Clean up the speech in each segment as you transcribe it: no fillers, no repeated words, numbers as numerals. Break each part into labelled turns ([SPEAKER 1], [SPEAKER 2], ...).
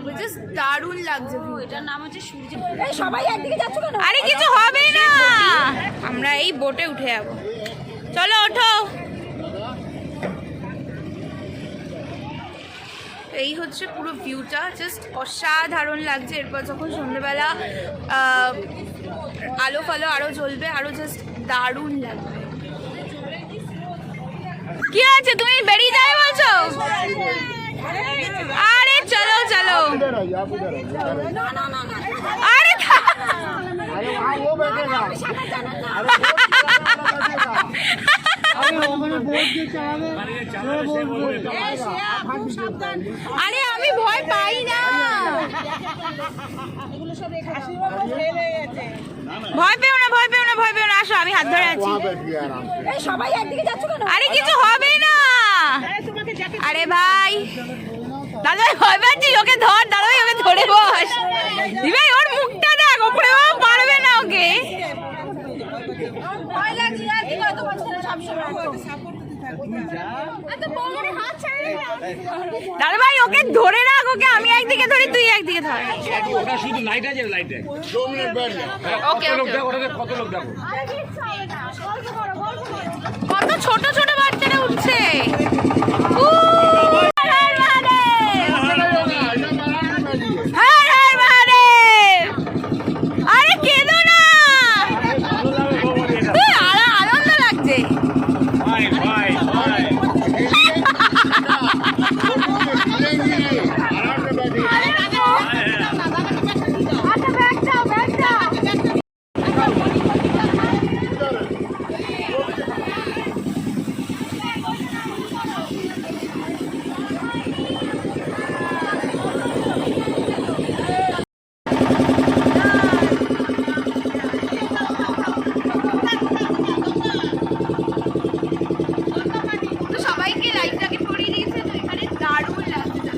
[SPEAKER 1] লাগবে, জাস্ট দারুণ লাগছে।
[SPEAKER 2] এটার নাম হচ্ছে সূর্য।
[SPEAKER 1] সবাই একদিকে যাচ্ছ কেন? আরে কিছু হবে না, আমরা এই বোটে উঠে যাবো। চলো ওঠো। এই হচ্ছে পুরো ভিউটা, জাস্ট অসাধারণ লাগছে। এরপর যখন সন্ধ্যেবেলা আলো ফালো আরো জ্বলবে, আরো জাস্ট দারুণ লাগবে। কি আছে, তুমি বেরিয়ে যাবে বলছো? আরে চলো চলো, আরে আরে আমি ভয় পাই না, ভয় পেও না, ভয় পেও না, ভয় পেও না, আসো আমি হাত ধরে আছি। সবাই একদিকে যাচ্ছ কেন? আরে কিছু হবে না। আরে ভাই দাদাভাই ভয় পাচ্ছি, ওকে ধর, দাদাভাই ওকে ধরে বস। ভাই ওর মুখটা দেখ, ওপরে পারবে না ওকে। দাদা ভাই ওকে ধরে রাখ, ওকে আমি একদিকে ধরি, তুই একদিকে ধর।
[SPEAKER 3] ওটা শুধু লাইট আছে, লাইটে
[SPEAKER 1] ওকে ওকে।
[SPEAKER 3] কত লোক দেখো,
[SPEAKER 1] কত ছোট ছোট বাচ্চারা উঠছে। আরে কেঁদো না, আনন্দ লাগছে।
[SPEAKER 3] ভাই ভাই ভাই
[SPEAKER 1] সবাইকে লাইটটাকে পরিয়ে দিয়েছে, তো এখানে দারুণ লাগছে।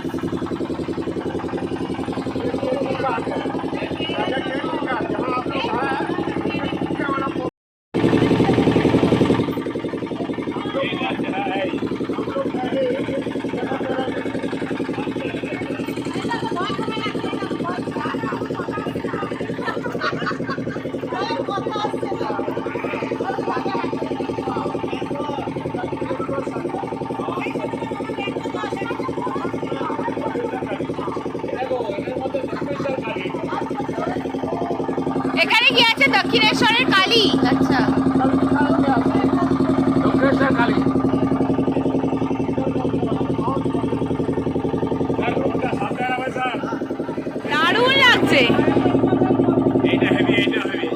[SPEAKER 1] এখানে কি আছে? দক্ষিণেশ্বরের কালী। আচ্ছা
[SPEAKER 3] কালী
[SPEAKER 1] দারুণ লাগছে।
[SPEAKER 3] এইটা হেভি, এইটা হেভি।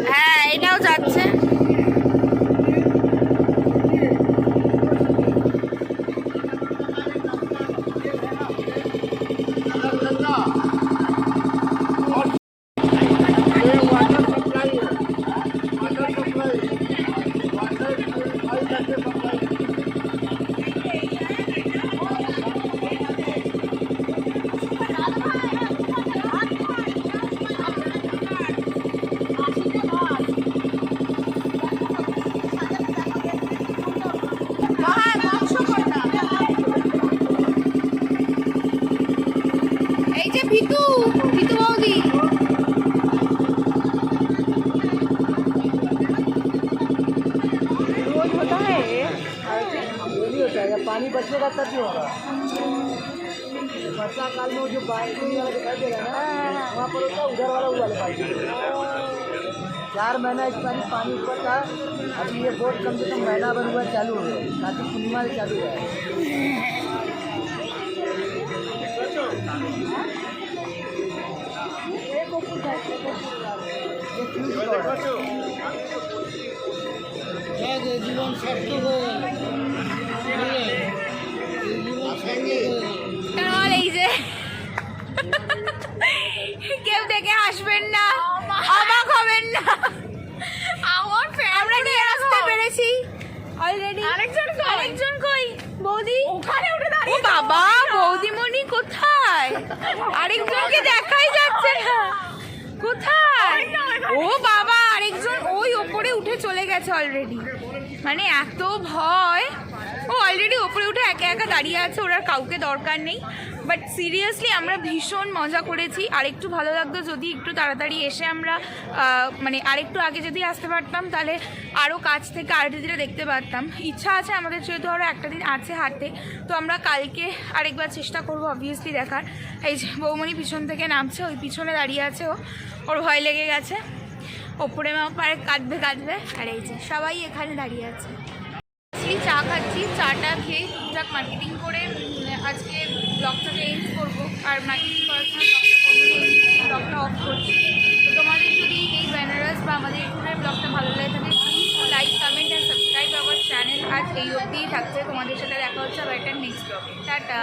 [SPEAKER 1] হ্যাঁ এটাও যাচ্ছে। এই যে ভিতু, ভিতু বৌদি। रोज होता है होता है, पानी बचेगा तब भी होगा। वर्षा काल में जो बाल्टी वाला दिखाई दे रहा है ना, वहाँ पर होता है उधर वाला वो वाला बाल्टी। 4 महीना इस पानी ऊपर था, अभी ये बोट कम से कम महीना भर हुआ चालू हो गया, ताकि पूर्णिमा से चालू है। জীবন সার্থক এই যে কেউ দেখে হাসবেন না, অবাক হবেন না। আমরা নিয়ে আসতে পেরেছি অলরেডি। আরেকজন কই? বৌদি ওখানে উঠে দাঁড়িয়ে। ও বাবা, বৌদিমণি কোথায়? আরেকজনকে দেখাই যাচ্ছে না, কোথায়? ও বাবা, আরেকজন ওই ওপরে উঠে চলে গেছে অলরেডি। মানে এত ভয়, ও অলরেডি ওপরে উঠে একা একা দাঁড়িয়ে আছে, ওর আর কাউকে দরকার নেই। বাট সিরিয়াসলি আমরা ভীষণ মজা করেছি। আর একটু ভালো লাগতো যদি একটু তাড়াতাড়ি এসে আমরা মানে আরেকটু আগে যদি আসতে পারতাম, তাহলে আরও কাছ থেকে আরতিটা দেখতে পারতাম। ইচ্ছা আছে আমাদের, যেহেতু আরও একটা দিন আছে হাঁটতে, তো আমরা কালকে আরেকবার চেষ্টা করবো অবভিয়াসলি দেখার। এই যে বৌমণি পিছন থেকে নামছে, ওই পিছনে দাঁড়িয়ে আছে, ওর ভয় লেগে গেছে, ওপরে মা পারে কাঁদবে। আর এই যে সবাই এখানে দাঁড়িয়ে আছে। চা খাচ্ছি, চাটা খেয়ে টুকটাক মার্কেটিং করে আজকে ব্লগটাকে এন্ড করবো। আর মার্কেটিং করার সময় ব্লগটা অফ করছি। তো তোমাদের যদি এই বেনারস বা আমাদের এখানের ব্লগটা ভালো লাগে থাকে, like, comment and subscribe our channel. আজ এই অবধিই থাকছে, তোমাদের সাথে দেখা হচ্ছে আবার একটা নেক্সট ব্লগে। টাটা।